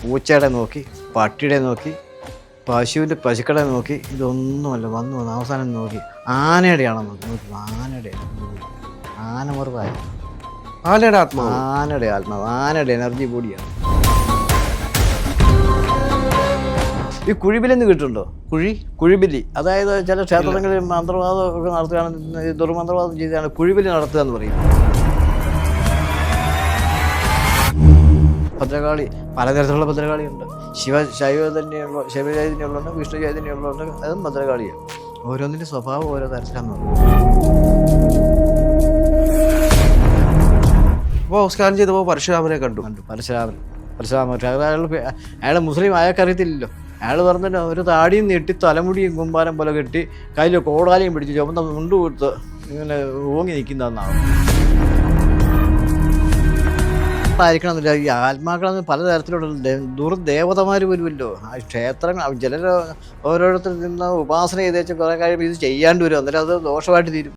പൂച്ചയുടെ നോക്കി, പട്ടിയുടെ നോക്കി, പശുക്കളെ നോക്കി, ഇതൊന്നുമല്ല വന്ന് അവസാനം നോക്കി ആനയുടെയാണോ നോക്കി ആനയുടെ ആനമറുതായി ആനയുടെ ആത്മാവ് ആനയുടെ എനർജി ബോഡിയാണ്. ഈ കുഴിബിലെന്ന് കിട്ടുന്നുണ്ടോ? കുഴിബിലി, അതായത് ചില ക്ഷേത്രങ്ങളിൽ മന്ത്രവാദം ഒക്കെ നടത്തുകയാണ്, ദുർമന്ത്രവാദം ചെയ്താണ് കുഴിബിലി നടത്തുക എന്ന് പറയും. ഭദ്രകാളി, പലതരത്തിലുള്ള ഭദ്രകാളിയുണ്ട്. ശൈവചൈതന്യമുള്ളുണ്ട്, വിഷ്ണു ചൈതന്യമുള്ളുണ്ട്, അതും ഭദ്രകാളിയാണ്. ഓരോന്നിൻ്റെ സ്വഭാവം ഓരോ തരത്തിലാണെന്ന് പറയും. അപ്പോൾ സ്കാൻ ചെയ്തപ്പോൾ പരശുരാമനെ കണ്ടു. പരശുരാമൻ അയാൾ മുസ്ലിം, അയാൾക്ക് അറിയത്തില്ലല്ലോ. അയാൾ പറഞ്ഞിട്ട് ഒരു താടിയും നീട്ടി തലമുടിയും കുമ്പാരം പോലെ കെട്ടി കയ്യിൽ കോടാലിയും പിടിച്ച് ചുമന്ന മുണ്ട് കൊടുത്ത് ഇങ്ങനെ ഓങ്ങി നിൽക്കുന്നതെന്നാണ്. ആയിരിക്കണമെന്നില്ല, ഈ ആത്മാക്കളെന്ന് പലതരത്തിലുള്ള ദുർദേവതമാർ വരുമല്ലോ. ആ ക്ഷേത്രങ്ങൾ ചിലർ ഓരോരുത്തർ നിന്ന് ഉപാസന ചെയ്തേച്ച് കുറേ കഴിയുമ്പോൾ ഇത് ചെയ്യാണ്ട് വരും, അന്നേരം അത് ദോഷമായിട്ട് തീരും.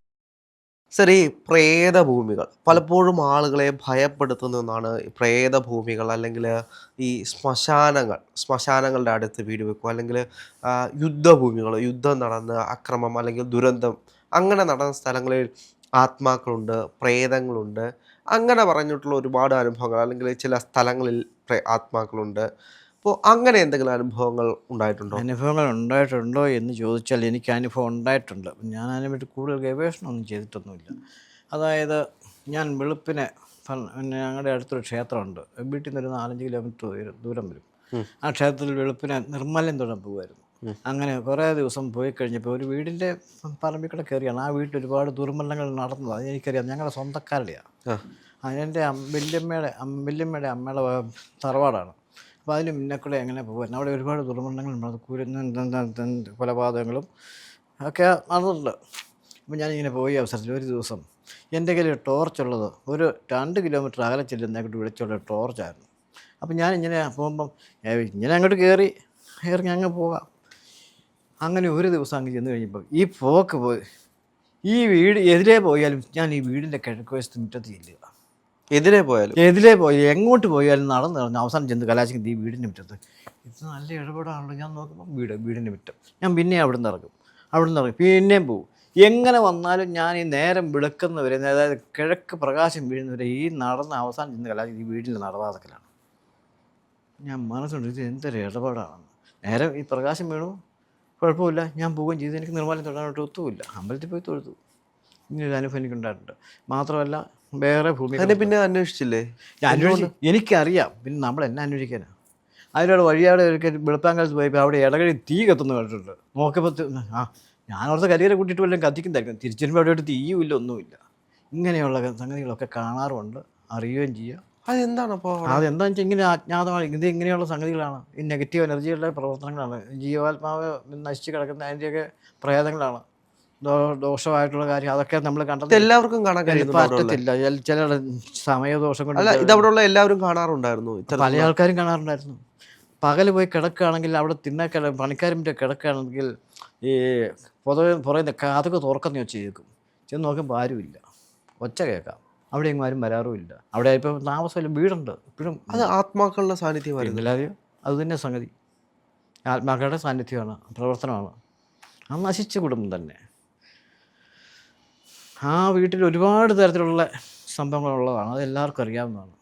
സർ, ഈ പ്രേതഭൂമികൾ പലപ്പോഴും ആളുകളെ ഭയപ്പെടുത്തുന്ന ഒന്നാണ്. പ്രേതഭൂമികൾ അല്ലെങ്കിൽ ഈ ശ്മശാനങ്ങളുടെ അടുത്ത് വീട് വെക്കുക, അല്ലെങ്കിൽ യുദ്ധഭൂമികൾ, യുദ്ധം നടന്ന് അക്രമം അല്ലെങ്കിൽ ദുരന്തം അങ്ങനെ നടന്ന സ്ഥലങ്ങളിൽ ആത്മാക്കളുണ്ട്, പ്രേതങ്ങളുണ്ട്, അങ്ങനെ പറഞ്ഞിട്ടുള്ള ഒരുപാട് അനുഭവങ്ങൾ, അല്ലെങ്കിൽ ചില സ്ഥലങ്ങളിൽ ആത്മാക്കളുണ്ട്. അപ്പോൾ അങ്ങനെ എന്തെങ്കിലും അനുഭവങ്ങൾ ഉണ്ടായിട്ടുണ്ടോ എന്ന് ചോദിച്ചാൽ എനിക്ക് അനുഭവം ഉണ്ടായിട്ടുണ്ട്. ഞാൻ അതിനെപ്പറ്റി കൂടുതൽ ഗവേഷണമൊന്നും ചെയ്തിട്ടൊന്നുമില്ല. അതായത് ഞാൻ വെളുപ്പിനെ ഞങ്ങളുടെ അടുത്തൊരു ക്ഷേത്രമുണ്ട്, വീട്ടിൽ നിന്ന് ഒരു 4-5 കിലോമീറ്റർ ദൂരം വരും. ആ ക്ഷേത്രത്തിൽ വെളുപ്പിനെ നിർമ്മല്യം തൊഴാൻ പോകുമായിരുന്നു. അങ്ങനെ കുറേ ദിവസം പോയി കഴിഞ്ഞപ്പോൾ ഒരു വീടിൻ്റെ പറമ്പിൽ കയറിയാണ്. ആ വീട്ടിൽ ഒരുപാട് ദുർമരണങ്ങൾ നടന്നത്, അതെനിക്കറിയാം. ഞങ്ങളുടെ സ്വന്തക്കാരുടെയാണ്. അതിൻ്റെ വല്യമ്മയുടെ അമ്മയുടെ തറവാടാണ്. അപ്പോൾ അതിന് മുന്നേക്കൂടെ എങ്ങനെ പോകുമായിരുന്നു. അവിടെ ഒരുപാട് ദുർമരണങ്ങളുണ്ട്, കൊലപാതകങ്ങളും ഒക്കെ നടന്നിട്ടുണ്ട്. അപ്പോൾ ഞാനിങ്ങനെ പോയി അവസരത്തിൽ ഒരു ദിവസം എൻ്റെ കയ്യിൽ ടോർച്ചുള്ളത് ഒരു 2 കിലോമീറ്റർ അകലെ ചെല്ലുന്നേക്കൂട്ട് വിളിച്ചുള്ള ടോർച്ചായിരുന്നു. അപ്പോൾ ഞാനിങ്ങനെ പോകുമ്പം ഇങ്ങനെ അങ്ങോട്ട് കയറി അങ്ങ് പോകാം. അങ്ങനെ ഒരു ദിവസം അങ്ങ് ചെന്ന് കഴിഞ്ഞപ്പോൾ ഈ പോക്ക് പോയി, ഈ വീട് എതിലേ പോയാലും ഞാൻ ഈ വീടിൻ്റെ കിഴക്ക് വശത്ത് മുറ്റത്ത് ചെല്ലുക. എതിലേ പോയി എങ്ങോട്ട് പോയാലും നടന്ന് അവസാനം ചെന്ന് കലാശിക്കുന്നത് ഈ വീടിൻ്റെ മുറ്റത്ത്. ഇത് നല്ല ഇടപെടാണല്ലോ. ഞാൻ നോക്കുമ്പോൾ വീടിൻ്റെ മുറ്റം. ഞാൻ പിന്നെ അവിടെ നിന്ന് ഇറങ്ങും, പിന്നെയും പോകും. എങ്ങനെ വന്നാലും ഞാൻ ഈ നേരം വിളക്കുന്നവരെ, അതായത് കിഴക്ക് പ്രകാശം വീഴുന്നവരെ ഈ നടന്ന് അവസാനം ചെന്ന് കലാശിക്കുന്നത് ഈ വീടിൻ്റെ നടവാതക്കലാണ്. ഞാൻ മനസ്സുണ്ട്, ഇത് എന്തൊരു ഇടപാടാണെന്ന്. നേരം ഈ പ്രകാശം വീണു, കുഴപ്പമില്ല, ഞാൻ പോവുകയും ചെയ്തു. എനിക്ക് നിർമ്മാല്യം തൊടാനായിട്ട് ഒത്തുമില്ല. അമ്പലത്തിൽ പോയി തൊഴുതു. ഇങ്ങനൊരു അനുഭവം എനിക്കുണ്ടായിട്ടുണ്ട്. മാത്രമല്ല വേറെ ഭൂമി പിന്നെ അന്വേഷിച്ചില്ലേ? ഞാൻ അന്വേഷിച്ചു, എനിക്കറിയാം. പിന്നെ നമ്മൾ എന്നെ അന്വേഷിക്കാനാണ്. അതിലൂടെ വഴിയാടെ ഒരിക്കൽ വെളുപ്പാങ്കാലത്ത് പോയപ്പോൾ അവിടെ ഇടകഴി തീ കത്തുന്നു കണ്ടിട്ടുണ്ട്. നോക്കിയപ്പോൾ ഞാൻ അവിടുത്തെ കരിയറെ കൂട്ടിയിട്ട് വല്ലതും കത്തിക്കുന്നതായിരിക്കും. തിരിച്ചു വരുമ്പോൾ അവിടെ തീയുമില്ല, ഒന്നുമില്ല. ഇങ്ങനെയുള്ള സംഗതികളൊക്കെ കാണാറുമുണ്ട്, അറിയുകയും ചെയ്യുക. അതെന്താണെന്ന് വെച്ചാൽ ഇങ്ങനെ അജ്ഞാതമാണ്. ഇങ്ങനെയുള്ള സംഗതികളാണ്. ഈ നെഗറ്റീവ് എനർജികളുടെ പ്രവർത്തനങ്ങളാണ്. ജീവാത്മാവ് നശിച്ച് കിടക്കുന്ന അതിൻ്റെയൊക്കെ പ്രേതങ്ങളാണ്. ദോഷമായിട്ടുള്ള കാര്യം അതൊക്കെ നമ്മൾ കണ്ടത് എല്ലാവർക്കും കാണാൻ പറ്റത്തില്ല. ചില സമയദോഷം കൊണ്ട് ഇതവിടെയുള്ള എല്ലാവരും കാണാറുണ്ടായിരുന്നു. പല ആൾക്കാരും കാണാറുണ്ടായിരുന്നു. പകൽ പോയി കിടക്കുകയാണെങ്കിൽ അവിടെ പണിക്കാരും കിടക്കുകയാണെങ്കിൽ ഈ പുറയുന്ന അതൊക്കെ തുറക്കുന്ന ഒച്ച കേൾക്കും. ചെന്ന് നോക്കുമ്പോൾ ആരുമില്ല, ഒച്ച കേൾക്കാം. അവിടെ എങ്ങും ആരും വരാറുമില്ല. അവിടെ ഇപ്പം താമസമില്ല, വീടുണ്ട് ഇപ്പോഴും. അത് ആത്മാക്കളുടെ സാന്നിധ്യം എല്ലാവരും അത് തന്നെ സംഗതി. ആത്മാക്കളുടെ സാന്നിധ്യമാണ്, പ്രവർത്തനമാണ്. ആ നശിച്ച കുടുംബം തന്നെ. ആ വീട്ടിൽ ഒരുപാട് തരത്തിലുള്ള സംഭവങ്ങളുള്ളതാണ്. അത് എല്ലാവർക്കും അറിയാവുന്നതാണ്.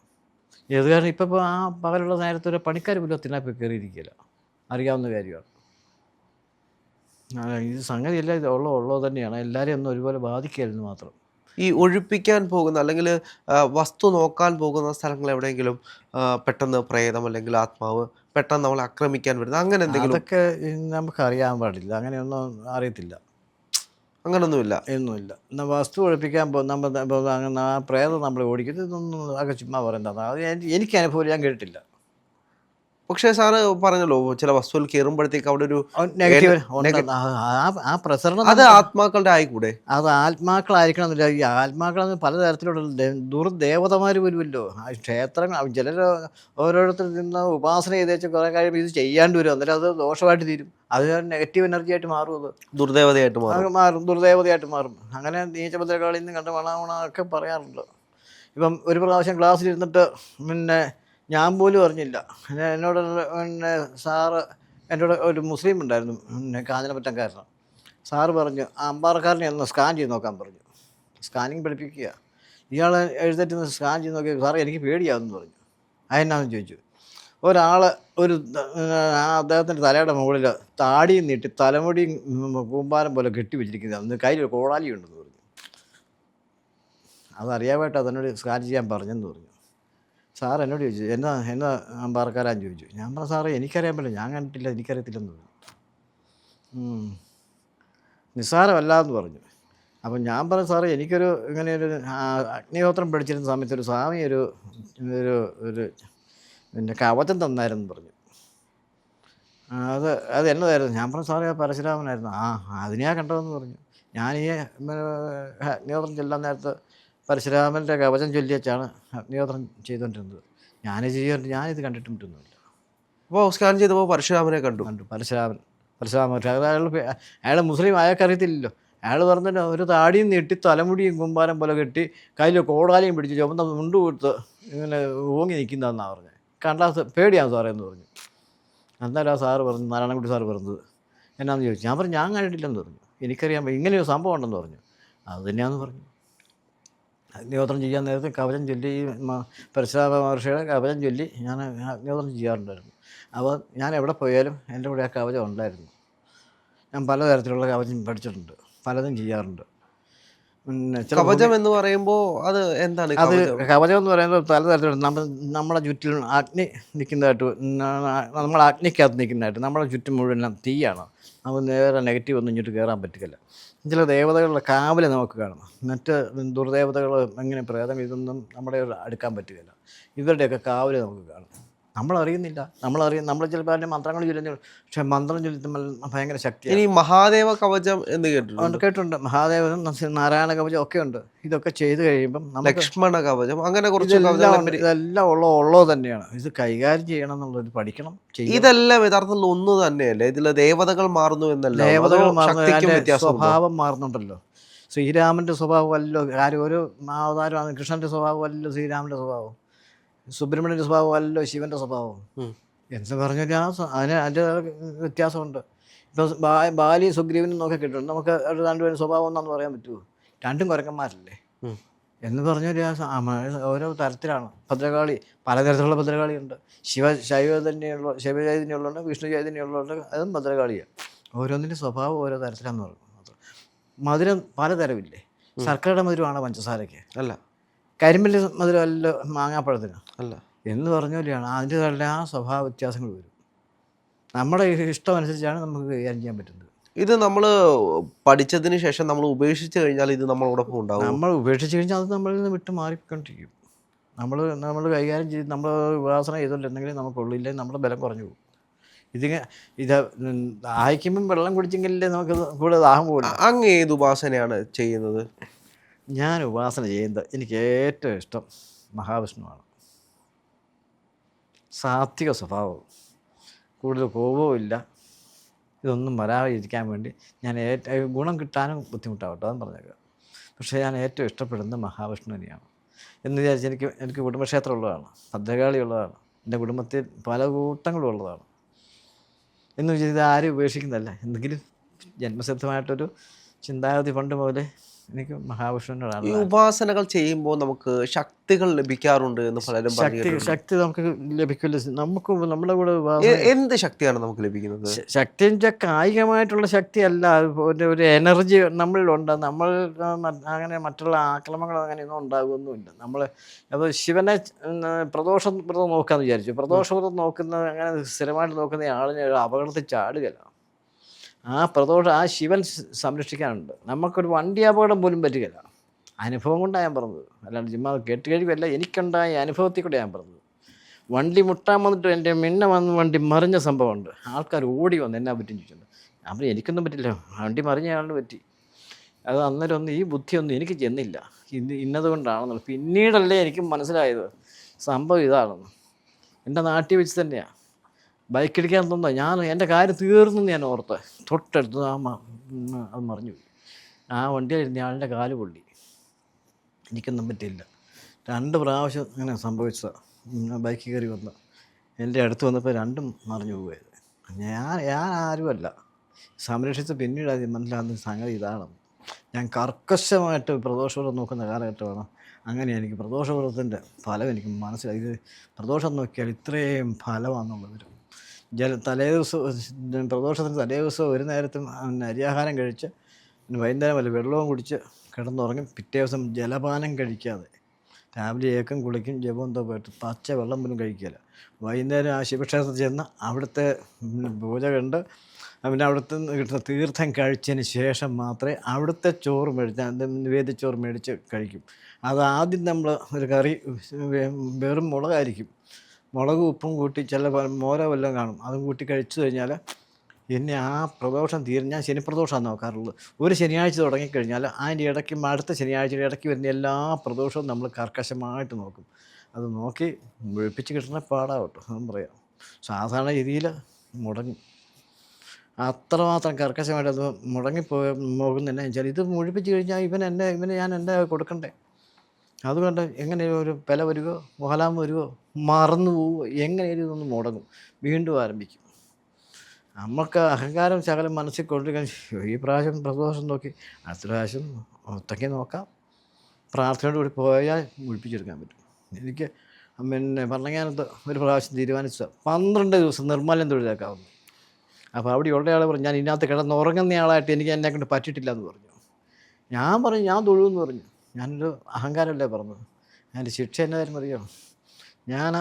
ഏത് കാരണം ഇപ്പോൾ ആ പകലുള്ള നേരത്തെ ഒരു പണിക്കാർ പോലും തിന്നാപ്പ് കയറിയിരിക്കില്ല, അറിയാവുന്ന കാര്യമാണ്. ഇത് സംഗതി എല്ലാം ഇത് ഉള്ളത് തന്നെയാണ്. എല്ലാവരെയും ഒന്നും ഒരുപോലെ ബാധിക്കരുതെന്ന് മാത്രം. ഈ ഒഴിപ്പിക്കാൻ പോകുന്ന അല്ലെങ്കിൽ വസ്തു നോക്കാൻ പോകുന്ന സ്ഥലങ്ങൾ എവിടെയെങ്കിലും പെട്ടെന്ന് പ്രേതം അല്ലെങ്കിൽ ആത്മാവ് പെട്ടെന്ന് നമ്മളെ ആക്രമിക്കാൻ വരുന്നത് അങ്ങനെ എന്തെങ്കിലും? അതൊക്കെ നമുക്ക് അറിയാൻ പാടില്ല, അങ്ങനെയൊന്നും അറിയത്തില്ല. അങ്ങനൊന്നുമില്ല. എന്നാൽ വസ്തു ഒഴിപ്പിക്കാൻ പോകുന്ന ആ പ്രേതം നമ്മൾ ഓടിക്കുന്നത് ഇതൊന്നും അതൊക്കെ ചുമ്മാ പറയുന്നതാണ്. അത് എനിക്ക് അനുഭവം ഞാൻ കേട്ടിട്ടില്ല. പക്ഷേ സാറ് പറഞ്ഞല്ലോ, ചില വസ്തുവിൽ കയറുമ്പോഴത്തേക്ക് അവിടെ ഒരു നെഗറ്റീവ് ആ പ്രസരണം. അത് ആത്മാക്കളുടെ ആയിക്കൂടെ? അത് ആത്മാക്കളായിരിക്കണമെന്നില്ല. ഈ ആത്മാക്കളെന്ന് പലതരത്തിലുള്ള ദുർദേവതമാർ വരുമല്ലോ. ആ ക്ഷേത്രങ്ങൾ ചിലർ ഓരോരുത്തർ നിന്ന് ഉപാസന ചെയ്തേച്ച് കുറേ കഴിയുമ്പോൾ ഇത് ചെയ്യാണ്ട് വരും, അന്നേരം അത് ദോഷമായിട്ട് തീരും. അത് നെഗറ്റീവ് എനർജി ആയിട്ട് മാറും. അത് ദുർദേവതയായിട്ട് മാറും. അങ്ങനെ നീചഭദ്രകാളിൽ നിന്ന് കണ്ട് മണമൊക്കെ പറയാറുണ്ട്. ഇപ്പം ഒരു പ്രാവശ്യം ക്ലാസ്സിലിരുന്നിട്ട് പിന്നെ ഞാൻ പോലും അറിഞ്ഞില്ല. എന്നോട് പിന്നെ സാറ് എൻ്റെ കൂടെ ഒരു മുസ്ലിം ഉണ്ടായിരുന്നു, പിന്നെ കാഞ്ഞിരപ്പറ്റംകാരനാണ്. സാറ് പറഞ്ഞു ആ അമ്പാറക്കാരനെ ഒന്ന് സ്കാൻ ചെയ്ത് നോക്കാൻ പറഞ്ഞു. സ്കാനിങ് പഠിപ്പിക്കുക. ഇയാൾ എഴുന്നേറ്റ് നിന്ന് സ്കാൻ ചെയ്ത് നോക്കിയ സാറേ എനിക്ക് പേടിയാവുമെന്ന് പറഞ്ഞു. അതെന്നാന്ന് ചോദിച്ചു. ഒരാൾ ഒരു അദ്ദേഹത്തിൻ്റെ തലയുടെ മുകളിൽ താടിയും നീട്ടി തലമുടിയും കൂമ്പാരം പോലെ കെട്ടി വെച്ചിരിക്കുന്നത്, അന്ന് കയ്യിൽ കോടാലി ഉണ്ടെന്ന് പറഞ്ഞു. അതറിയാമായിട്ട് അതെന്നോട് സ്കാൻ ചെയ്യാൻ പറഞ്ഞെന്ന് പറഞ്ഞു. സാർ എന്നോട് ചോദിച്ചു എന്നാ അമ്പാറക്കാരാന്ന് ചോദിച്ചു. ഞാൻ പറഞ്ഞു സാറേ എനിക്കറിയാൻ പറ്റില്ല, ഞാൻ കണ്ടിട്ടില്ല, എനിക്കറിയത്തില്ലെന്ന് പറഞ്ഞു. നിസ്സാരമല്ലാന്ന് പറഞ്ഞു. അപ്പം ഞാൻ പറഞ്ഞു സാറേ എനിക്കൊരു ഇങ്ങനെ ഒരു അഗ്നിഹോത്രം പഠിച്ചിരുന്ന സമയത്ത് ഒരു സ്വാമി ഒരു ഒരു ഒരു പിന്നെ കവചം തന്നായിരുന്നു പറഞ്ഞു. അത് എന്നതായിരുന്നു? ഞാൻ പറഞ്ഞു സാറേ പരശുരാമനായിരുന്നു. അതിനെയാ കണ്ടതെന്ന് പറഞ്ഞു. ഞാൻ ഈ അഗ്നിഹോത്രം ചെല്ലാൻ നേരത്ത് പരശുരാമൻ്റെ കവചം ചൊല്ലി വെച്ചാണ് അഗ്നിഹോത്രം ചെയ്തുകൊണ്ടിരുന്നത്. ഞാനിത് കണ്ടിട്ടൊന്നുമില്ല. അപ്പോൾ സ്കാൻ ചെയ്തപ്പോൾ പരശുരാമനെ കണ്ടു. പരശുരാമൻ അയാൾ മുസ്ലിം, അയാൾക്ക് അറിയത്തില്ലല്ലോ. അയാൾ പറഞ്ഞിട്ട് ഒരു താടിയും നീട്ടി തലമുടിയും കുമ്പാരം പോലെ കെട്ടി കയ്യിൽ കോടാലിയും പിടിച്ച് ചുമന്ന മുണ്ട് കൊടുത്ത് ഇങ്ങനെ ഓങ്ങി നിൽക്കുന്നതെന്നാണ് പറഞ്ഞത്. കണ്ടാൽ പേടിയാണ് സാറേ എന്ന് പറഞ്ഞു. എന്നാലും ആ സാറ് പറഞ്ഞു, നാരായണൻകുട്ടി സാറ് പറഞ്ഞത് എന്നാന്ന് ചോദിച്ചു. ഞാൻ പറഞ്ഞു ഞാൻ കണ്ടിട്ടില്ലെന്ന് പറഞ്ഞു. എനിക്കറിയാൻ ഇങ്ങനെയൊരു സംഭവം ഉണ്ടെന്ന് പറഞ്ഞു. അത് തന്നെയാണെന്ന് പറഞ്ഞു. അഗ്നിഹോത്രം ചെയ്യാൻ നേരത്തെ കവചം ചൊല്ലി, പരശുരാമ മഹർഷിയുടെ കവചം ചൊല്ലി ഞാൻ അഗ്നിഹോത്രം ചെയ്യാറുണ്ടായിരുന്നു. അപ്പോൾ ഞാൻ എവിടെ പോയാലും എൻ്റെ കൂടെ ആ കവചം ഉണ്ടായിരുന്നു. ഞാൻ പലതരത്തിലുള്ള കവചം പഠിച്ചിട്ടുണ്ട്, പലതും ചെയ്യാറുണ്ട്. പിന്നെ കവചം എന്ന് പറയുമ്പോൾ അത് എന്താണ്? അത് കവചം എന്ന് പറയുന്നത് പലതരത്തിലുള്ള നമ്മളെ ചുറ്റിലും അഗ്നി നിൽക്കുന്നതായിട്ട്, നമ്മൾ അഗ്നിക്കകത്ത് നിൽക്കുന്നതായിട്ട്, നമ്മളെ ചുറ്റും മുഴുവൻ തീയാണ്. നമുക്ക് നേരെ നെഗറ്റീവ് ഒന്നും ഇങ്ങോട്ട് കയറാൻ പറ്റില്ല. ചില ദേവതകളുടെ കാവല് നമുക്ക് കാണും. മറ്റ് ദുർദേവതകൾ എങ്ങനെ പ്രേതം ഇതൊന്നും നമ്മുടെ അടുക്കാൻ പറ്റുകയില്ല. ഇവരുടെയൊക്കെ കാവല് നമുക്ക് കാണും. നമ്മളറിയുന്നില്ല. നമ്മൾ ചിലപ്പോൾ അതിൻ്റെ മന്ത്രങ്ങൾ ചൊല്ലുന്നു. പക്ഷേ മന്ത്രം ചൊല്ലുമ്പോൾ ഭയങ്കര ശക്തിയാണ്. ഇനി മഹാദേവ കവചം എന്ന് കേട്ടിട്ടുണ്ട്. മഹാദേവനും നാരായണ കവചം ഒക്കെ ഉണ്ട്. ഇതൊക്കെ ചെയ്ത് കഴിയുമ്പം ലക്ഷ്മണ കവചം, അങ്ങനെ കുറച്ച് ഇതെല്ലാം ഉള്ളത് തന്നെയാണ്. ഇത് കൈകാര്യം ചെയ്യണം എന്നുള്ളത് പഠിക്കണം. ഇതെല്ലാം യഥാർത്ഥത്തിൽ ഒന്ന് തന്നെയല്ലേ? ഇതിൽ ദേവതകൾ മാറുന്നു എന്നല്ല, ദേവതകൾ മാറുന്നു, സ്വഭാവം മാറുന്നുണ്ടല്ലോ. ശ്രീരാമൻ്റെ സ്വഭാവം അല്ലല്ലോ ഒരു അവതാരമാണ്. കൃഷ്ണൻ്റെ സ്വഭാവം അല്ലല്ലോ ശ്രീരാമൻ്റെ സ്വഭാവം. സുബ്രഹ്മണ്യൻ്റെ സ്വഭാവം അല്ലല്ലോ ശിവൻ്റെ സ്വഭാവം. എന്ന് പറഞ്ഞാൽ അതിൻ്റെ വ്യത്യാസമുണ്ട്. ഇപ്പോൾ ബാലി സുഗ്രീവനും നോക്കി കിട്ടും. നമുക്ക് രണ്ടുപേരും സ്വഭാവം ഒന്നാന്ന് പറയാൻ പറ്റുമോ? രണ്ടും കുരക്കന്മാരല്ലേ എന്ന് പറഞ്ഞൊരു ഓരോ തരത്തിലാണ്. ഭദ്രകാളി പലതരത്തിലുള്ള ഭദ്രകാളിയുണ്ട്. ശിവചൈതന്യമുള്ളുണ്ട്, വിഷ്ണു ചൈതന്യമുള്ളുണ്ട്. അതും ഭദ്രകാളിയാണ്. ഓരോന്നിൻ്റെ സ്വഭാവം ഓരോ തരത്തിലാന്ന് പറഞ്ഞു. മധുരം പലതരമില്ലേ? ശർക്കരയുടെ മധുരമാണോ പഞ്ചസാരയ്ക്ക്? അല്ല. കരിമ്പിൻ്റെ മധുരമല്ലോ മാങ്ങാപ്പഴത്തിന്? അല്ല. എന്ന് പറഞ്ഞ പോലെയാണ് അതിൻ്റെതെല്ലാം ആ സ്വഭാവ വ്യത്യാസങ്ങൾ വരും. നമ്മുടെ ഇഷ്ടമനുസരിച്ചാണ് നമുക്ക് കൈകാര്യം ചെയ്യാൻ പറ്റുന്നത്. ഇത് നമ്മൾ പഠിച്ചതിന് ശേഷം നമ്മൾ ഉപേക്ഷിച്ച് കഴിഞ്ഞാൽ ഇത് നമ്മളോടൊപ്പം ഉണ്ടാവും. നമ്മൾ ഉപേക്ഷിച്ച് കഴിഞ്ഞാൽ അത് നമ്മളിൽ നിന്ന് വിട്ട് മാറിക്കൊണ്ടിരിക്കും. നമ്മൾ കൈകാര്യം ചെയ്ത് നമ്മൾ ഉപാസന ചെയ്തുകൊണ്ടിരുന്നെങ്കിൽ നമുക്കുള്ളില്ലെങ്കിൽ നമ്മുടെ ബലം കുറഞ്ഞു പോകും. ഇത് ദാഹിക്കുമ്പം വെള്ളം കുടിച്ചെങ്കിലേ നമുക്ക് കൂടുതൽ ദാഹം പോകില്ല. അങ്ങ് ഏത് ഉപാസനയാണ് ചെയ്യുന്നത്? ഞാൻ ഉപാസന ചെയ്യുന്നത് എനിക്ക് ഏറ്റവും ഇഷ്ടം മഹാവിഷ്ണുവാണ്. സാത്വിക സ്വഭാവവും, കൂടുതൽ കോപവും ഇല്ല. ഇതൊന്നും വരാതിരിക്കാൻ വേണ്ടി ഞാൻ ഗുണം കിട്ടാനും ബുദ്ധിമുട്ടാവട്ടെ, അതെന്ന് പറഞ്ഞേക്കാം. പക്ഷേ ഞാൻ ഏറ്റവും ഇഷ്ടപ്പെടുന്നത് മഹാവിഷ്ണുവിനെയാണ്. എന്ന് വിചാരിച്ച് എനിക്ക് കുടുംബക്ഷേത്രം ഉള്ളതാണ്, ഭദ്രകാളി ഉള്ളതാണ്, എൻ്റെ കുടുംബത്തിൽ പല കൂട്ടങ്ങളും ഉള്ളതാണ്. എന്ന് വെച്ചാൽ ഇത് ആരും ഉപേക്ഷിക്കുന്നതല്ല. എന്തെങ്കിലും ജന്മസിദ്ധമായിട്ടൊരു ചിന്താഗതി പണ്ട് മുതലേ എനിക്ക് മഹാവിഷ്ണുവിനോടാണ്. ഈ ഉപാസനകൾ ചെയ്യുമ്പോൾ നമുക്ക് ശക്തികൾ ലഭിക്കാറുണ്ട് എന്ന് പലരും പറഞ്ഞു. ശക്തി നമുക്ക് ലഭിക്കില്ല. നമുക്ക് നമ്മുടെ കൂടെ എന്ത് ശക്തിയാണ് നമുക്ക് ലഭിക്കുന്നത്? ശക്തി കായികമായിട്ടുള്ള ശക്തിയല്ല, ഒരു എനർജി നമ്മളിലുണ്ട്. നമ്മൾ അങ്ങനെ മറ്റുള്ള ആക്രമണങ്ങൾ അങ്ങനെയൊന്നും ഉണ്ടാകുമൊന്നുമില്ല. നമ്മൾ അപ്പോൾ ശിവനെ പ്രദോഷവ്രതം നോക്കാമെന്ന് വിചാരിച്ചു. പ്രദോഷവ്രതം നോക്കുന്ന അങ്ങനെ സ്ഥിരമായിട്ട് നോക്കുന്ന ആളിനെ അപകടത്തിൽ ചാടുകയില്ല. ആ ശിവൻ സംരക്ഷിക്കാനുണ്ട്. നമുക്കൊരു വണ്ടി അപകടം പോലും പറ്റുകയില്ല. അനുഭവം കൊണ്ടാണ് ഞാൻ പറഞ്ഞത്, അല്ലാണ്ട് ചുമ്മാ കേട്ട് കഴിവല്ല. എനിക്കുണ്ടായ അനുഭവത്തിൽ കൂടെ ഞാൻ പറഞ്ഞത്. വണ്ടി മുട്ടാൻ വന്നിട്ട് എൻ്റെ വന്ന് വണ്ടി മറിഞ്ഞ സംഭവമുണ്ട്. ആൾക്കാർ ഓടി വന്ന് എന്നാ പറ്റും ചോദിച്ചിട്ടുണ്ട്. അപ്പോൾ എനിക്കൊന്നും പറ്റില്ല, വണ്ടി മറിഞ്ഞ ആളിന് പറ്റി. അത് അന്നേരം ഈ ബുദ്ധിയൊന്നും എനിക്ക് ചെന്നില്ല, ഇന്നതുകൊണ്ടാണെന്നുള്ളത്. പിന്നീടല്ലേ എനിക്ക് മനസ്സിലായത് സംഭവം ഇതാണെന്ന്. എൻ്റെ നാട്ടിൽ വെച്ച് തന്നെയാണ് ബൈക്കിടിക്കാൻ തോന്നുന്നത്. എൻ്റെ കാര്യം തീർന്നു ഞാൻ ഓർത്ത് തൊട്ടടുത്ത് അത് മറിഞ്ഞു പോയി. ആ വണ്ടിയിലിരുന്ന ആളിൻ്റെ കാല് പൊള്ളി. എനിക്കൊന്നും പറ്റിയില്ല. 2 പ്രാവശ്യം അങ്ങനെ സംഭവിച്ചതാണ്. ബൈക്കിൽ കയറി വന്ന് എൻ്റെ അടുത്ത് വന്നപ്പോൾ രണ്ടും മറിഞ്ഞു പോവുകയായിരുന്നു. ഞാൻ ആരുമല്ല സംരക്ഷിച്ച് പിന്നീട് അത് മനസ്സിലാകുന്ന സംഗതി ഇതാണ്. ഞാൻ കർക്കശമായിട്ട് പ്രദോഷവ്രതം നോക്കുന്ന കാലഘട്ടമാണ്. അങ്ങനെ എനിക്ക് പ്രദോഷവ്രതത്തിൻ്റെ ഫലം എനിക്ക് മനസ്സിലായി. ഇത് പ്രദോഷം നോക്കിയാൽ ഇത്രയും ഫലമാണെന്നുള്ളത്. തലേദിവസം പ്രദോഷത്തിന് തലേദിവസം ഒരു നേരത്തും അരിയാഹാരം കഴിച്ച് വൈകുന്നേരം വല്ല വെള്ളവും കുടിച്ച് കിടന്നുറങ്ങും. പിറ്റേ ദിവസം ജലപാനം കഴിക്കാതെ രാവിലെ ഏക്കം കുളിക്കും, ജപം എന്തോ പോയിട്ട് പച്ച വെള്ളം പോലും കഴിക്കില്ല. വൈകുന്നേരം ആ ശിവക്ഷേത്രത്തിൽ ചെന്ന് അവിടുത്തെ പൂജ കണ്ട് പിന്നെ അവിടുത്തെ കിട്ടുന്ന തീർത്ഥം കഴിച്ചതിന് ശേഷം മാത്രമേ അവിടുത്തെ ചോറ് നിവേദ്യച്ചോറ് മേടിച്ച് കഴിക്കും. അത് ആദ്യം നമ്മൾ ഒരു കറി വെറും മുളകായിരിക്കും, മുളകും ഉപ്പും കൂട്ടി ചില മോരോ വല്ലതും കാണും, അതും കൂട്ടി കഴിച്ചു കഴിഞ്ഞാൽ പിന്നെ ആ പ്രദോഷം ഞാൻ ശനിപ്രദോഷമാണ് നോക്കാറുള്ളത്. ഒരു ശനിയാഴ്ച തുടങ്ങിക്കഴിഞ്ഞാൽ അതിൻ്റെ ഇടയ്ക്ക് അടുത്ത ശനിയാഴ്ചയുടെ ഇടയ്ക്ക് വരുന്ന എല്ലാ പ്രദോഷവും നമ്മൾ കർക്കശമായിട്ട് നോക്കും. അത് നോക്കി വെളുപ്പിച്ച് കിട്ടുന്ന പാടാവട്ടോ, അതും പറയാം. സാധാരണ രീതിയിൽ മുടങ്ങും. അത്രമാത്രം കർക്കശമായിട്ട് അത് പോകുന്നതന്നെ വെച്ചാൽ ഇത് മുഴിപ്പിച്ച് കഴിഞ്ഞാൽ ഇവന് ഞാൻ എൻ്റെ കൊടുക്കണ്ടേ. അതുകൊണ്ട് എങ്ങനെയും ഒരു വില വരുമോ, മോഹലാം വരുമോ, മറന്നു പോവുമോ, എങ്ങനെയും ഇതൊന്ന് മുടങ്ങും, വീണ്ടും ആരംഭിക്കും. നമുക്ക് അഹങ്കാരം ശകലം മനസ്സിൽ കൊണ്ടിരിക്കാൻ ഈ പ്രാവശ്യം പ്രദോഷം നോക്കി അടുത്ത പ്രാവശ്യം ഒറ്റയ്ക്ക് നോക്കാം, പ്രാർത്ഥനയോട് കൂടി പോയാൽ മുഴിപ്പിച്ചെടുക്കാൻ പറ്റും. എനിക്ക് പിന്നെ ഭരണങ്ങാനത്ത് ഒരു പ്രാവശ്യം തീരുമാനിച്ചത് 12 ദിവസം നിർമ്മാല്യം തൊഴിലാക്കാവുന്നു. അപ്പോൾ അവിടെ ഉള്ളയാൾ പറഞ്ഞു, ഞാൻ ഇതിനകത്ത് കിടന്നുറങ്ങുന്ന ആളായിട്ട് എനിക്ക് എന്നെ കൊണ്ട് പറ്റിയിട്ടില്ല എന്ന് പറഞ്ഞു. ഞാൻ പറഞ്ഞു ഞാൻ തൊഴുമെന്ന് പറഞ്ഞു. ഞാനൊരു അഹങ്കാരമല്ലേ പറഞ്ഞത്. അതിൻ്റെ ശിക്ഷ എന്നായിരുന്നു അറിയോ? ഞാൻ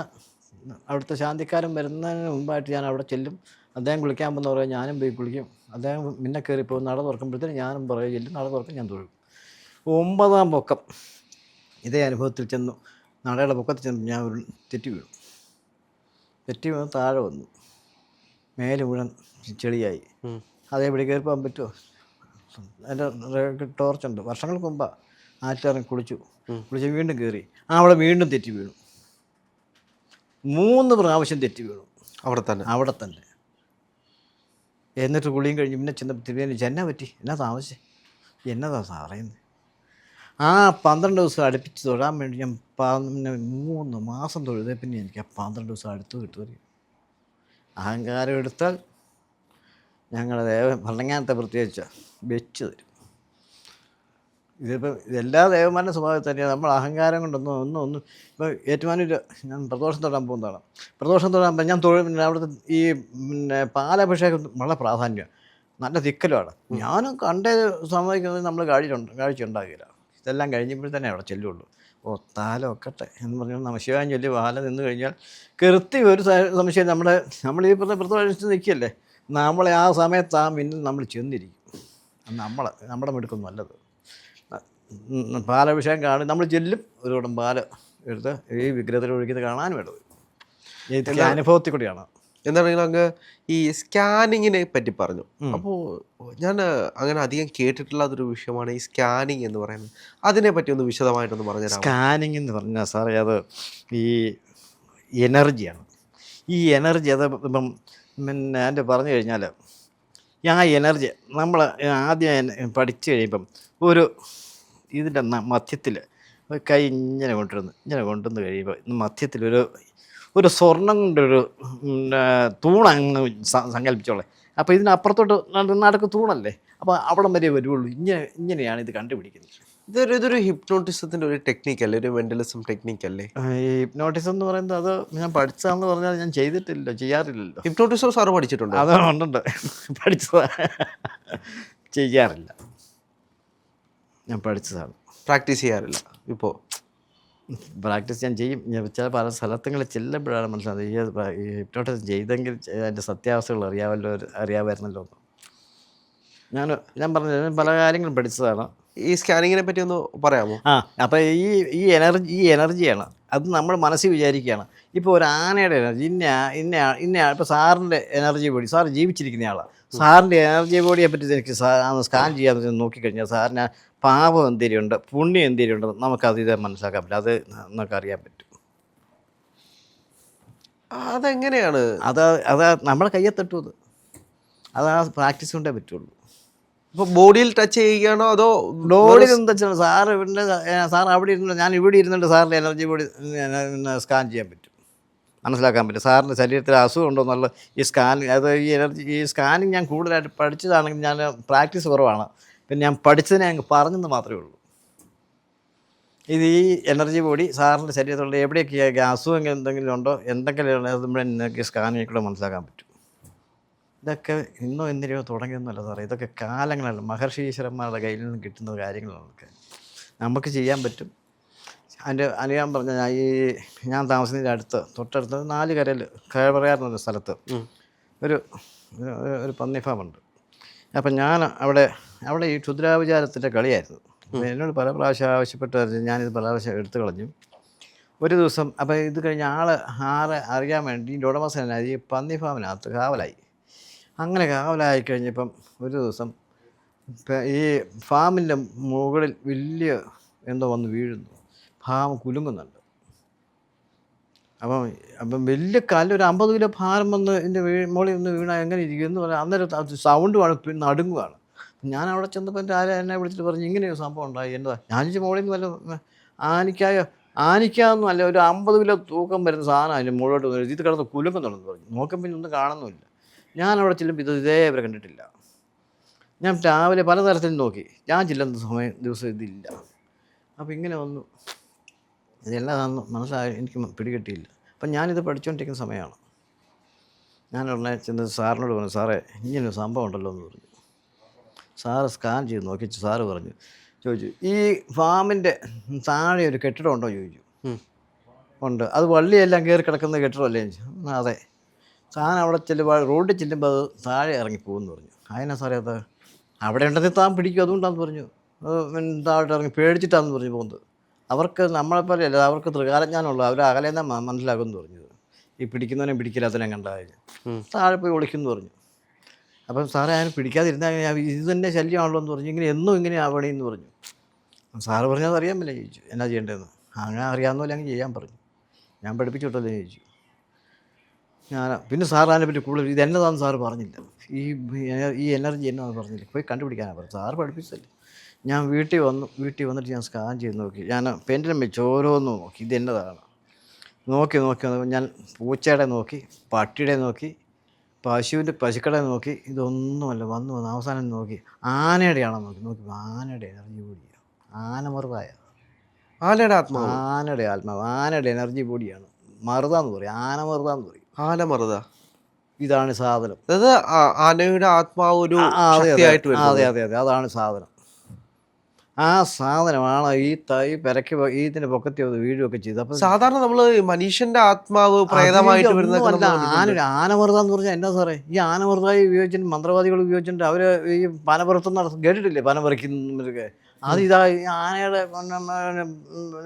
അവിടുത്തെ ശാന്തിക്കാരൻ വരുന്നതിന് മുമ്പായിട്ട് ഞാൻ അവിടെ ചെല്ലും. അദ്ദേഹം കുളിക്കാൻ പോകുന്ന പറയാം, ഞാനും പോയി കുളിക്കും. അദ്ദേഹം പിന്നെ കയറിപ്പോൾ നട തുറക്കുമ്പോഴത്തേനും ഞാനും പറയും ചെല്ലും, നട തുറക്കും, ഞാൻ തൊഴും. 9-ാം പൊക്കം ഇതേ അനുഭവത്തിൽ ചെന്നു. നടയുടെ പൊക്കത്തിൽ ചെന്ന് ഞാൻ ഒരു തെറ്റി വീണു താഴെ വന്നു. മേല് മുഴുവൻ ചെളിയായി. അതേപടി കയറി പോകാൻ പറ്റുമോ? എൻ്റെ ടോർച്ചുണ്ട്. വർഷങ്ങൾക്ക് മുമ്പാണ് ആറ്റിലിറങ്ങി കുളിച്ച് വീണ്ടും കയറി അവിടെ വീണ്ടും തെറ്റി വീണു. 3 പ്രാവശ്യം തെറ്റി വീണു അവിടെ തന്നെ. എന്നിട്ട് കുളിയും കഴിഞ്ഞ് പിന്നെ തിരുവേനി എന്നാ പറ്റി, എന്നാ താമസിച്ചേ, എന്നതാ പറയുന്നത്. ആ 12 ദിവസം അടുപ്പിച്ച് തൊഴാൻ വേണ്ടി ഞാൻ 3 മാസം തൊഴുതേ പിന്നെ എനിക്ക് ആ 12 ദിവസം അടുത്ത് കിട്ടുമറിയും. അഹങ്കാരം എടുത്താൽ ഞങ്ങളുടെ ഭരണങ്ങാനത്തെ പ്രത്യേകിച്ച് വെച്ച് തരും. ഇതിപ്പോൾ എല്ലാ ദേവന്മാരുടെ സ്വഭാവത്തിൽ തന്നെയാണ്. നമ്മൾ അഹങ്കാരം കൊണ്ടൊന്നും ഇപ്പോൾ ഏറ്റുമാനൂർ ഞാൻ പ്രദോഷം തൊടാൻ പോകുന്നതാണ്. പ്രദോഷം തൊടാൻ ഞാൻ പിന്നെ അവിടുത്തെ ഈ പിന്നെ പാലഭിഷേകം വളരെ പ്രാധാന്യമാണ്, നല്ല തിക്കലുമാണ്. ഞാനും കണ്ടേ സമ്മതിക്കുന്നത് നമ്മൾ കാഴ്ച ഉണ്ടാകില്ല. ഇതെല്ലാം കഴിഞ്ഞപ്പോൾ തന്നെ അവിടെ ചെല്ലുള്ളൂ. താലം ഒക്കട്ടെ എന്ന് പറഞ്ഞാൽ നമശിവായം ചൊല്ലി പാല നിന്ന് കഴിഞ്ഞാൽ കൃത്യം ഒരു സംശയം നമ്മൾ ഈ പ്രദോഷം നിൽക്കുകയല്ലേ, നമ്മളെ ആ സമയത്ത് ആ മിന്നിൽ നമ്മൾ ചെന്നിരിക്കും. നമ്മുടെ മിടുക്കൊന്നും നല്ലത്. പാലഭിഷേകം കാണും, നമ്മൾ ചെല്ലും, ഒരു കുടം പാല് എടുത്ത് ഈ വിഗ്രഹത്തിൽ ഒഴിക്കുന്നത് കാണാൻ വേണ്ടത്. ഈ അനുഭവത്തിൽ കൂടിയാണ്. എന്താണെങ്കിൽ അങ്ങ് ഈ സ്കാനിങ്ങിനെ പറ്റി പറഞ്ഞു. അപ്പോൾ ഞാൻ അങ്ങനെ അധികം കേട്ടിട്ടുള്ളതൊരു വിഷയമാണ് ഈ സ്കാനിങ് എന്ന് പറയുന്നത്. അതിനെ പറ്റി ഒന്ന് വിശദമായിട്ടൊന്ന് പറഞ്ഞുതരാം. സ്കാനിങ് എന്ന് പറഞ്ഞാൽ സാറേ അത് ഈ എനർജിയാണ്. ഈ എനർജി അത് ഇപ്പം പിന്നെ എൻ്റെ പറഞ്ഞു കഴിഞ്ഞാൽ ആ എനർജി നമ്മൾ ആദ്യം പഠിച്ചു കഴിയുമ്പം ഒരു ഇതിൻ്റെ മധ്യത്തിൽ കൈ ഇങ്ങനെ കൊണ്ടുവന്ന് കഴിയുമ്പോൾ മധ്യത്തിലൊരു സ്വർണം കൊണ്ടൊരു തൂണങ്ങ് സങ്കല്പിച്ചോളെ. അപ്പോൾ ഇതിനപ്പുറത്തോട്ട് നടക്ക് തൂണല്ലേ, അപ്പോൾ അവിടം വരെ വരുള്ളൂ. ഇങ്ങനെയാണ് ഇത് കണ്ടുപിടിക്കുന്നത്. ഇതൊരു ഹിപ്നോട്ടിസത്തിൻ്റെ ഒരു ടെക്നിക്കല്ലേ, ഒരു മെൻ്റലിസം ടെക്നിക്കല്ലേ? ഈ ഹിപ്നോട്ടിസം എന്ന് പറയുന്നത് അത് ഞാൻ പഠിച്ചതാണെന്ന് പറഞ്ഞാൽ ഞാൻ ചെയ്യാറില്ലല്ലോ. ഹിപ്നോട്ടിസം സാറ് പഠിച്ചിട്ടുണ്ടോ? അതുകൊണ്ട് പഠിച്ചതാ, ചെയ്യാറില്ല. ഞാൻ പഠിച്ചതാണ്, പ്രാക്ടീസ് ചെയ്യാറില്ല. ഇപ്പോൾ പ്രാക്ടീസ് ഞാൻ ചെയ്യും. ചില പല സ്ഥലത്തുകളിൽ ചെല്ലുമ്പോഴാണ് മനസ്സിലാകുന്നത് ഈ ഹിപ്നോട്ടിസം ചെയ്തെങ്കിൽ അതിൻ്റെ സത്യാവസ്ഥകൾ അറിയാമായിരുന്നല്ലോ. ഞാൻ പറഞ്ഞത് പല കാര്യങ്ങളും പഠിച്ചതാണ്. ഈ സ്കാനിങ്ങിനെ പറ്റി ഒന്ന് പറയാമോ? അപ്പോൾ ഈ എനർജിയാണ് അത് നമ്മൾ മനസ്സിൽ വിചാരിക്കുകയാണ്. ഇപ്പോൾ ഒരു ആനയുടെ എനർജി ഇന്ന ഇപ്പോൾ സാറിൻ്റെ എനർജി ബോഡി, സാർ ജീവിച്ചിരിക്കുന്ന ആളാണ്, സാറിൻ്റെ എനർജി ബോഡിയെ പറ്റി എനിക്ക് സ്കാൻ ചെയ്യാൻ നോക്കിക്കഴിഞ്ഞാൽ സാറിന് പാപം എന്തെങ്കിലും ഉണ്ട്, പുണ്യം എന്തെങ്കിലും ഉണ്ട്, നമുക്കത് ഇത് മനസ്സിലാക്കാൻ പറ്റില്ല. അത് നമുക്കറിയാൻ പറ്റും. അതെങ്ങനെയാണ്? അത് നമ്മുടെ കയ്യെ തട്ടും. അത് ആ പ്രാക്ടീസ് കൊണ്ടേ പറ്റുള്ളൂ. ഇപ്പോൾ ബോഡിയിൽ ടച്ച് ചെയ്യുകയാണോ അതോ ബോഡിയിൽ എന്താ വെച്ചാൽ സാർ അവിടെ ഇരുന്നിട്ട് ഞാൻ ഇവിടെ ഇരുന്നിട്ട് സാറിൻ്റെ എനർജി ബോഡി സ്കാൻ ചെയ്യാൻ പറ്റും. മനസ്സിലാക്കാൻ പറ്റും. സാറിൻ്റെ ശരീരത്തിൽ അസുഖം ഉണ്ടോ എന്നുള്ള ഈ സ്കാനിങ്, അത് ഈ എനർജി, ഈ സ്കാനിങ് ഞാൻ കൂടുതലായിട്ട് പഠിച്ചതാണെങ്കിൽ ഞാൻ പ്രാക്ടീസ് കുറവാണ്. പിന്നെ ഞാൻ പഠിച്ചതിനെ അങ്ങ് പറഞ്ഞെന്ന് മാത്രമേ ഉള്ളൂ. ഇത് ഈ എനർജി ബോഡി സാറിൻ്റെ ശരീരത്തിലുള്ള എവിടെയൊക്കെ അസുഖം എന്തെങ്കിലും ഉണ്ടോ, എന്തെങ്കിലും നമുക്ക് സ്കാനിങ്ങിൽ കൂടെ മനസ്സിലാക്കാൻ പറ്റും. ഇതൊക്കെ ഇന്നോ എന്തിനോ തുടങ്ങിയൊന്നുമല്ല സാറേ, ഇതൊക്കെ കാലങ്ങളല്ല, മഹർഷി ഈശ്വരന്മാരുടെ കയ്യിൽ നിന്ന് കിട്ടുന്ന കാര്യങ്ങളൊക്കെ നമുക്ക് ചെയ്യാൻ പറ്റും. അതിൻ്റെ അനുയാൻ പറഞ്ഞ ഞാൻ താമസിക്കുന്നതിൻ്റെ അടുത്ത്, തൊട്ടടുത്ത് 4 കരയിൽ കയവറയാറുന്നൊരു സ്ഥലത്ത് ഒരു ഒരു പന്നി ഫാമുണ്ട്. അപ്പം ഞാൻ അവിടെ ഈ ക്ഷുദ്രാവിചാരത്തിൻ്റെ കളിയായിരുന്നു. അപ്പോൾ എന്നോട് പല പ്രാവശ്യം ആവശ്യപ്പെട്ട് ഞാനിത് പല പ്രാവശ്യം എടുത്തു കളഞ്ഞു. ഒരു ദിവസം അപ്പോൾ ഇത് കഴിഞ്ഞ് ആളെ അറിയാൻ വേണ്ടി ഈ ഉടമസ്ഥനായി ഈ പന്നി ഫാമിനകത്ത് കാവലായി. അങ്ങനെ കാവലായി കഴിഞ്ഞപ്പം ഒരു ദിവസം ഈ ഫാമിൻ്റെ മുകളിൽ വലിയ എന്തോ വന്ന് വീഴുന്നു, ഫാം കുലുങ്ങുന്നുണ്ട്. അപ്പം വലിയ കല്ല്, ഒരു 50 കിലോ ഭാരം വന്ന് എൻ്റെ മുകളിൽ നിന്ന് വീണാൽ എങ്ങനെ ഇരിക്കും എന്ന് പറഞ്ഞാൽ അന്നേരം സൗണ്ടുമാണ്, പിന്നെ നടുങ്ങുകയാണ്. ഞാൻ അവിടെ ചെന്നപ്പോൾ എൻ്റെ എന്നെ വിളിച്ചിട്ട് പറഞ്ഞു ഇങ്ങനെയൊരു സംഭവം ഉണ്ടായി. എന്താ ഞാൻ മുകളിൽ നിന്ന് വല്ല ആനിക്കാന്നും അല്ല, ഒരു 50 കിലോ തൂക്കം വരുന്ന സാധനം അതിൻ്റെ മുകളിലോട്ട് വന്നു, ഇത് കിടന്ന് കുലുങ്ങുന്നുണ്ടെന്ന് പറഞ്ഞു. നോക്കുമ്പോൾ പിന്നെ ഒന്നും കാണുന്നുമില്ല. ഞാൻ അവിടെ ചെല്ലുമ്പോൾ ഇതേവരെ കണ്ടിട്ടില്ല. ഞാൻ രാവിലെ പലതരത്തിലും നോക്കി, ഞാൻ ചെല്ലുന്ന ദിവസം ഇതില്ല. അപ്പോൾ ഇങ്ങനെ വന്നു, ഇതെല്ലാം മനസ്സിലായി, എനിക്ക് പിടികിട്ടിയില്ല. അപ്പം ഞാനിത് പഠിച്ചുകൊണ്ടിരിക്കുന്ന സമയമാണ്. ഞാൻ ഉടനെ ചെന്ന് സാറിനോട് പറഞ്ഞു, സാറേ ഇങ്ങനൊരു സംഭവം ഉണ്ടല്ലോ എന്ന് പറഞ്ഞു. സാറ് സ്കാൻ ചെയ്ത് നോക്കി, സാറ് ചോദിച്ചു ഈ ഫാമിൻ്റെ താഴെ ഒരു കെട്ടിടം ഉണ്ടോ ചോദിച്ചു. ഉണ്ട്. അത് വള്ളിയെല്ലാം കയറി കിടക്കുന്ന കെട്ടിടമല്ലേ ചോദിച്ചു. അതെ. സാധനം അവിടെ ചെല്ലുമ്പോൾ റോഡിൽ ചെല്ലുമ്പോൾ അത് താഴെ ഇറങ്ങി പോകുമെന്ന് പറഞ്ഞു. അതിനാ സാറേ അത് അവിടെ ഉണ്ടെങ്കിൽ താൻ പിടിക്കും, അതുകൊണ്ടാന്ന് പറഞ്ഞു. താഴോട്ട് ഇറങ്ങി പേടിച്ചിട്ടാന്ന് പറഞ്ഞു പോകുന്നത്. അവർക്ക് നമ്മളെപ്പോലെ അല്ല, അവർക്ക് ത്രികാലജ്ഞാനമുള്ള, അവർ അകലേന്നാ മനസ്സിലാക്കുമെന്ന് പറഞ്ഞത്. ഈ പിടിക്കുന്നവനെ പിടിക്കില്ലാത്തതിനെ കണ്ടാൽ താഴെ പോയി ഒളിക്കുമെന്ന് പറഞ്ഞു. അപ്പം സാറേ അതിന് പിടിക്കാതിരുന്നാൽ ഇത് തന്നെ ശല്യമാണല്ലോ എന്ന് പറഞ്ഞു. ഇങ്ങനെ എന്നും ഇങ്ങനെ ആവണമെന്ന് പറഞ്ഞു. സാറ് പറഞ്ഞത് അറിയാൻ പറ്റില്ല ചോദിച്ചു, എന്നാ ചെയ്യേണ്ടതെന്ന്. അങ്ങനെ അറിയാവുന്ന പോലെ അങ്ങ് ചെയ്യാൻ പറഞ്ഞു. ഞാൻ പഠിപ്പിച്ചു വിട്ടല്ലേ ചോദിച്ചു. പിന്നെ സാർ അതിനെപ്പറ്റി കൂടുതൽ ഇത് എന്നതാണെന്ന് സാറ് പറഞ്ഞില്ല. ഈ എനർജി എന്നാന്ന് പറഞ്ഞില്ല, പോയി കണ്ടുപിടിക്കാനാണ് പറഞ്ഞത്. സാറ് പഠിപ്പിച്ചല്ലേ. ഞാൻ വീട്ടിൽ വന്നിട്ട് ഞാൻ സ്കാൻ ചെയ്ത് നോക്കി. ഞാൻ പെൻറ്റിലും വെച്ച് ഓരോന്നും നോക്കി, ഇത് എന്നതാണ് നോക്കി ഞാൻ പൂച്ചയുടെ നോക്കി, പട്ടിയുടെ നോക്കി, പശുക്കളെ നോക്കി, ഇതൊന്നുമല്ല. വന്ന് അവസാനം നോക്കി ആനയുടെയാണോ നോക്കി ആനയുടെ എനർജി ബോഡിയാണ്. ആനമറുതായ ആനയുടെ ആത്മാവ്, ആനയുടെ എനർജി ബോഡിയാണ്. മറുതാന്ന് പറയും, ആനമറുതാന്ന് പറയും. ആനമറുത, ഇതാണ് സാധനം. അതായത് ആനയുടെ ആത്മാവ് ഒരു ശക്തിയായിട്ട് വരുന്നത്. അതെ, അതാണ് സാധനം. ആ സാധനമാണ് ഈ തൈ പെരക്കി ഇതിന്റെ പൊക്കത്തി വീഴുകയൊക്കെ ചെയ്ത്. അപ്പം സാധാരണ നമ്മൾ മനുഷ്യന്റെ ആത്മാവ് പ്രേതമായിട്ട് വരുന്ന ആനമറുത എന്ന് പറഞ്ഞാൽ എന്നാ സാറേ, ഈ ആനമറുതായി ഉപയോഗിച്ചിട്ട് മന്ത്രവാദികൾ ഉപയോഗിച്ചിട്ട് അവര് ഈ പനപുറത്തുനിന്ന് കേട്ടിട്ടില്ലേ, പനപറിക്കുന്നവരൊക്കെ. അത് ഈ ആനയുടെ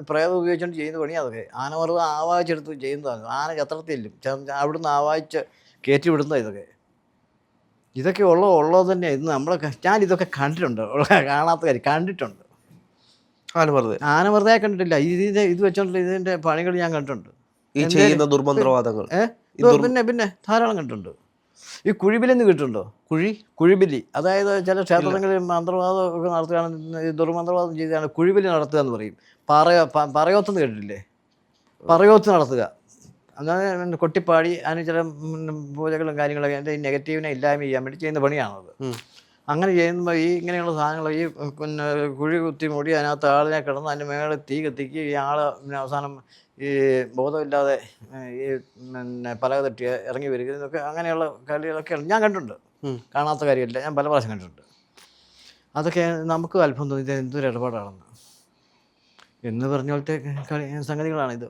പ്രേതം ഉപയോഗിച്ചുകൊണ്ട് ചെയ്യുന്ന പണി. അതൊക്കെ ആനമറുത ആവാഹിച്ചെടുത്ത് ചെയ്യുന്നതാണ്. ആന ചത്രത്തില്ലും അവിടുന്ന് ആവാഹിച്ച് കയറ്റി വിടുന്നതാണ് ഇതൊക്കെ ഉള്ളത് തന്നെയാണ്. ഇത് ഞാൻ ഇതൊക്കെ കണ്ടിട്ടുണ്ട്, കാണാത്ത കാര്യം കണ്ടിട്ടുണ്ട്. ആനമറുതയെ കണ്ടിട്ടില്ല. ഇത് വെച്ചോണ്ടില്ല, ഇതിന്റെ പണികൾ ഞാൻ കണ്ടിട്ടുണ്ട്. ഈ ചെയ്യുന്ന ദുർമന്ത്രവാദങ്ങൾ പിന്നെ ധാരാളം കണ്ടിട്ടുണ്ട്. ഈ കുഴിബിലെന്ന് കിട്ടുന്നുണ്ടോ? കുഴിബിലി, അതായത് ചില ക്ഷേത്രങ്ങളിൽ മന്ത്രവാദം ഒക്കെ നടത്തുകയാണ്, ദുർമന്ത്രവാദം ചെയ്താണ് കുഴിബിലി നടത്തുക എന്ന് പറയും. പറയോത്തെന്ന് കേട്ടിട്ടില്ലേ? പറയോത്ത് നടത്തുക, അതായത് കൊട്ടിപ്പാടി അതിന് ചില പൂജകളും കാര്യങ്ങളൊക്കെ എൻ്റെ ഈ നെഗറ്റീവിനെ ഇല്ലായ്മ ചെയ്യാൻ വേണ്ടി ചെയ്യുന്ന പണിയാണത്. അങ്ങനെ ചെയ്യുമ്പോൾ ഇങ്ങനെയുള്ള സാധനങ്ങൾ പിന്നെ കുഴി കുത്തി മൂടി അതിനകത്ത് ആളിനെ കിടന്ന് അതിൻ്റെ മേളിൽ തീ കത്തിക്ക് ഈ ആൾ അവസാനം ഈ ബോധമില്ലാതെ ഈ പലക തട്ടി ഇറങ്ങി വരിക, ഇതൊക്കെ അങ്ങനെയുള്ള കളികളൊക്കെ ഞാൻ കണ്ടിട്ടുണ്ട്. കാണാത്ത കാര്യമില്ല, ഞാൻ പല പ്രാവശ്യം കണ്ടിട്ടുണ്ട്. അതൊക്കെ നമുക്ക് അത്ഭുതം തോന്നി, ഇത് എന്തൊരു ഇടപാടാണെന്ന് എന്ന് പറഞ്ഞ പോലത്തെ സംഗതികളാണിത്.